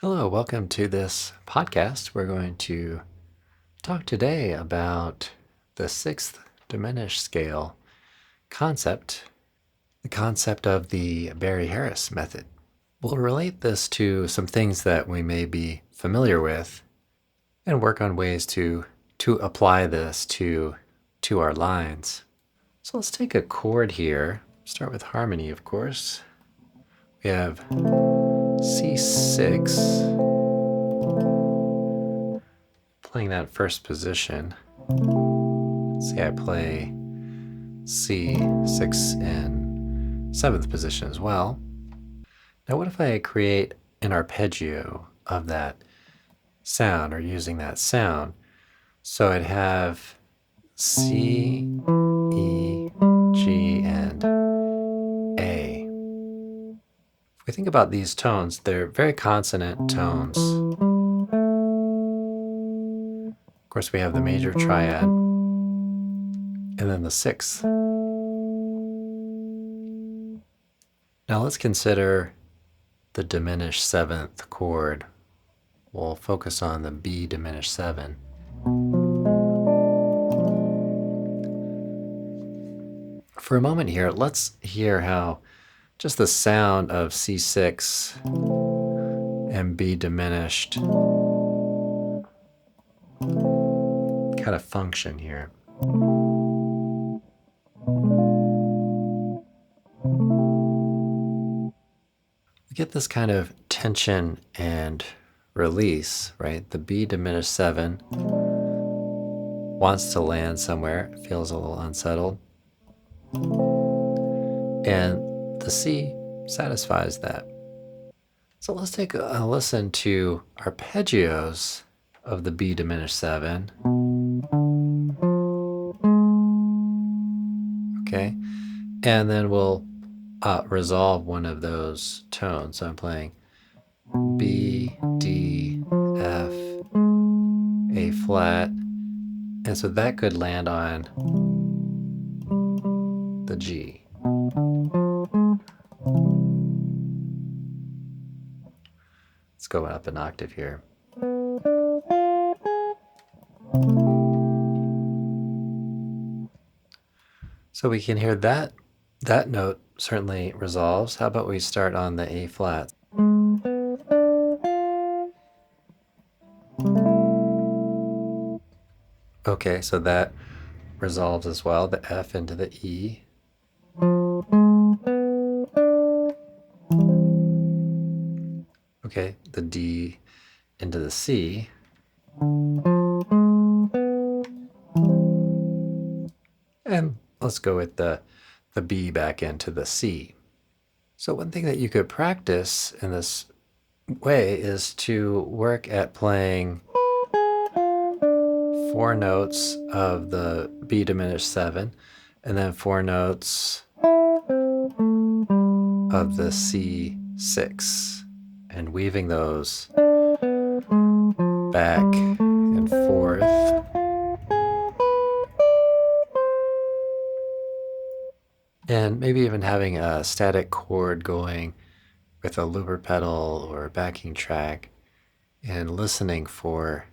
Hello, welcome to this podcast. We're going to talk today about the sixth diminished scale concept, the concept of the Barry Harris method. We'll relate this to some things that we may be familiar with and work on ways to apply this to our lines. So let's take a chord here. Start with harmony, of course. We have C6. Playing that first position. Say I play C6 in seventh position as well. Now what if I create an arpeggio of that sound or using that sound? So I'd have C, E, G, and A. If we think about these tones, they're very consonant tones. Of course, we have the major triad and then the sixth. Now let's consider the diminished seventh chord. We'll focus on the B diminished 7. For a moment here, let's hear how just the sound of C6 and B diminished kind of function here. We get this kind of tension and release, right? The B diminished 7 wants to land somewhere, feels a little unsettled. And the C satisfies that. So let's take a listen to arpeggios of the B diminished 7. Okay, and then we'll resolve one of those tones. So I'm playing B, D, F, A flat, and so that could land on the G. Let's go up an octave here. So we can hear that note certainly resolves. How about we start on the A flat? Okay, so that resolves as well, the F into the E. Okay, the D into the C. And let's go with the B back into the C. So one thing that you could practice in this way is to work at playing 4 notes of the B diminished 7 and then 4 notes of the C6 and weaving those back and forth. And maybe even having a static chord going with a looper pedal or a backing track and listening for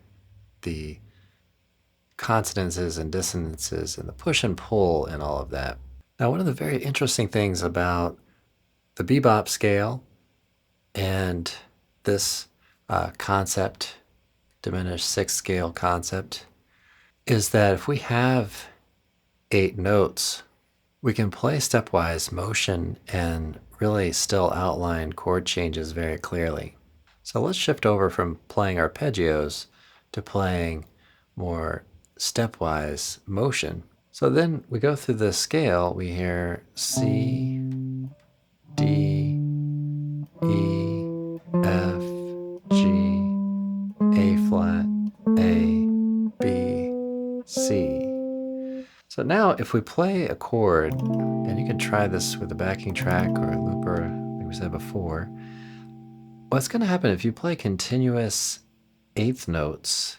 the consonances and dissonances and the push and pull and all of that. Now, one of the very interesting things about the bebop scale and this concept, diminished sixth scale concept, is that if we have 8 notes, we can play stepwise motion and really still outline chord changes very clearly. So let's shift over from playing arpeggios to playing more stepwise motion. So then we go through the scale, we hear C, D, E, F, G, A flat, A, B, C. So now if we play a chord, and you can try this with a backing track or a looper, like we said before, what's going to happen if you play continuous eighth notes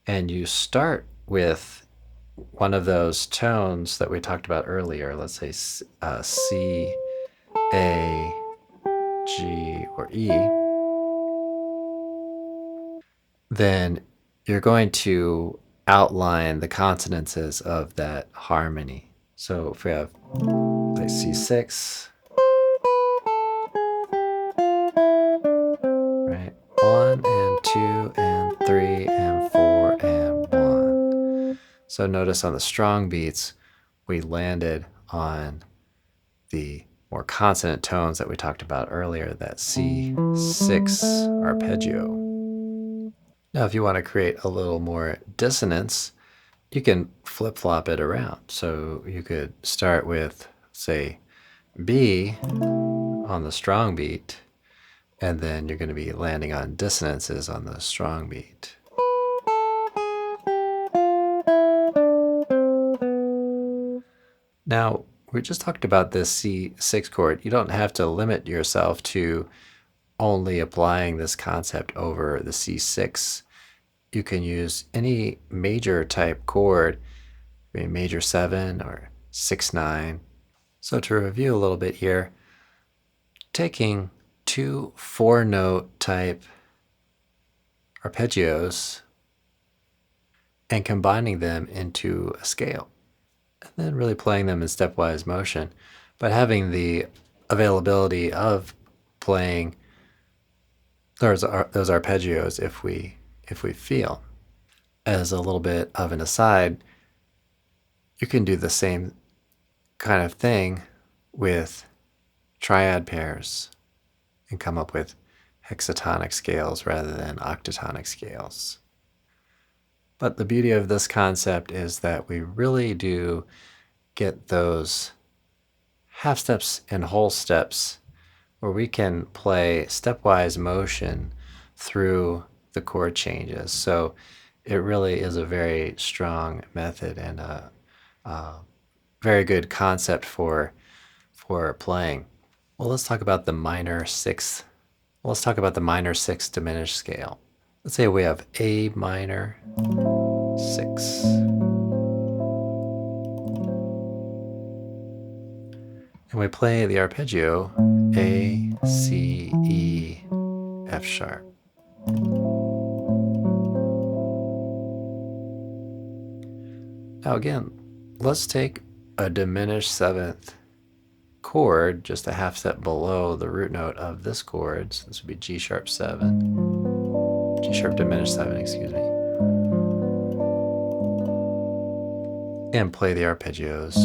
and you start with one of those tones that we talked about earlier, let's say C, A, G, or E, then you're going to outline the consonances of that harmony. So if we have play C6, right? 1 and 2 and 3 and 4 and 1. So notice on the strong beats, we landed on the more consonant tones that we talked about earlier, that C6 arpeggio. Now, if you want to create a little more dissonance, you can flip-flop it around. So you could start with, say, B on the strong beat, and then you're going to be landing on dissonances on the strong beat. Now, we just talked about this C6 chord. You don't have to limit yourself to only applying this concept over the C6. You can use any major type chord, major 7 or 6/9. So to review a little bit here, taking two 4-note type arpeggios and combining them into a scale, and then really playing them in stepwise motion, but having the availability of playing those arpeggios if we feel. As a little bit of an aside, you can do the same kind of thing with triad pairs and come up with hexatonic scales rather than octatonic scales. But the beauty of this concept is that we really do get those half steps and whole steps where we can play stepwise motion through the chord changes. So it really is a very strong method and a very good concept for playing. Well, let's talk about the minor sixth. Let's talk about the minor 6 diminished scale. Let's say we have A minor 6. And we play the arpeggio A, C, E, F sharp. Now again, let's take a diminished 7th chord, just a half step below the root note of this chord. So this would be G sharp 7, G sharp diminished 7, excuse me. And play the arpeggios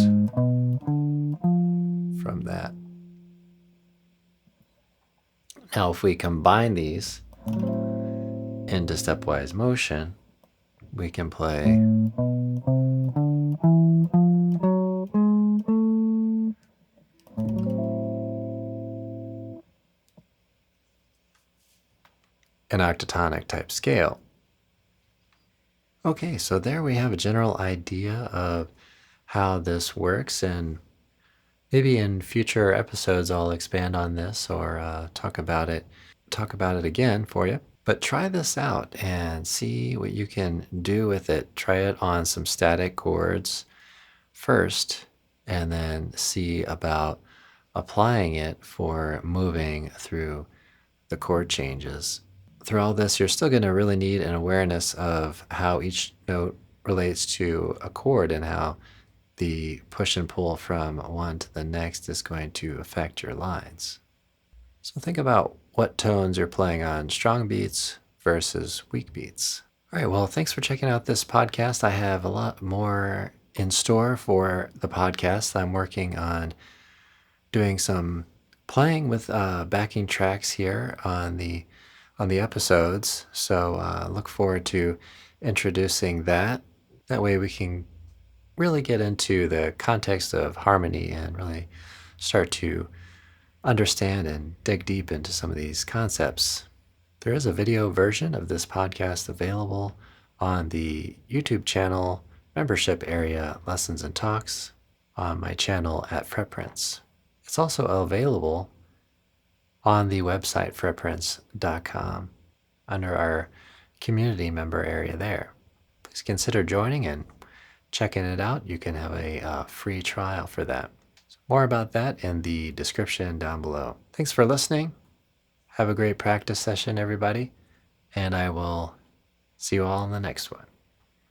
from that. Now, if we combine these into stepwise motion, we can play an octatonic type scale. Okay, so there we have a general idea of how this works, and maybe in future episodes I'll expand on this or talk about it again for you. But try this out and see what you can do with it. Try it on some static chords first, and then see about applying it for moving through the chord changes. Through all this, you're still going to really need an awareness of how each note relates to a chord and how the push and pull from one to the next is going to affect your lines. So think about what tones you're playing on strong beats versus weak beats. All right, well, thanks for checking out this podcast. I have a lot more in store for the podcast. I'm working on doing some playing with backing tracks here on the episodes. So look forward to introducing that. That way we can really get into the context of harmony and really start to understand and dig deep into some of these concepts. There is a video version of this podcast available on the YouTube channel membership area, Lessons and Talks, on my channel at Fretprints. It's also available on the website fretprints.com under our community member area there. Please consider joining and checking it out. You can have a free trial for that. So more about that in the description down below. Thanks for listening. Have a great practice session, everybody, and I will See you all in the next one.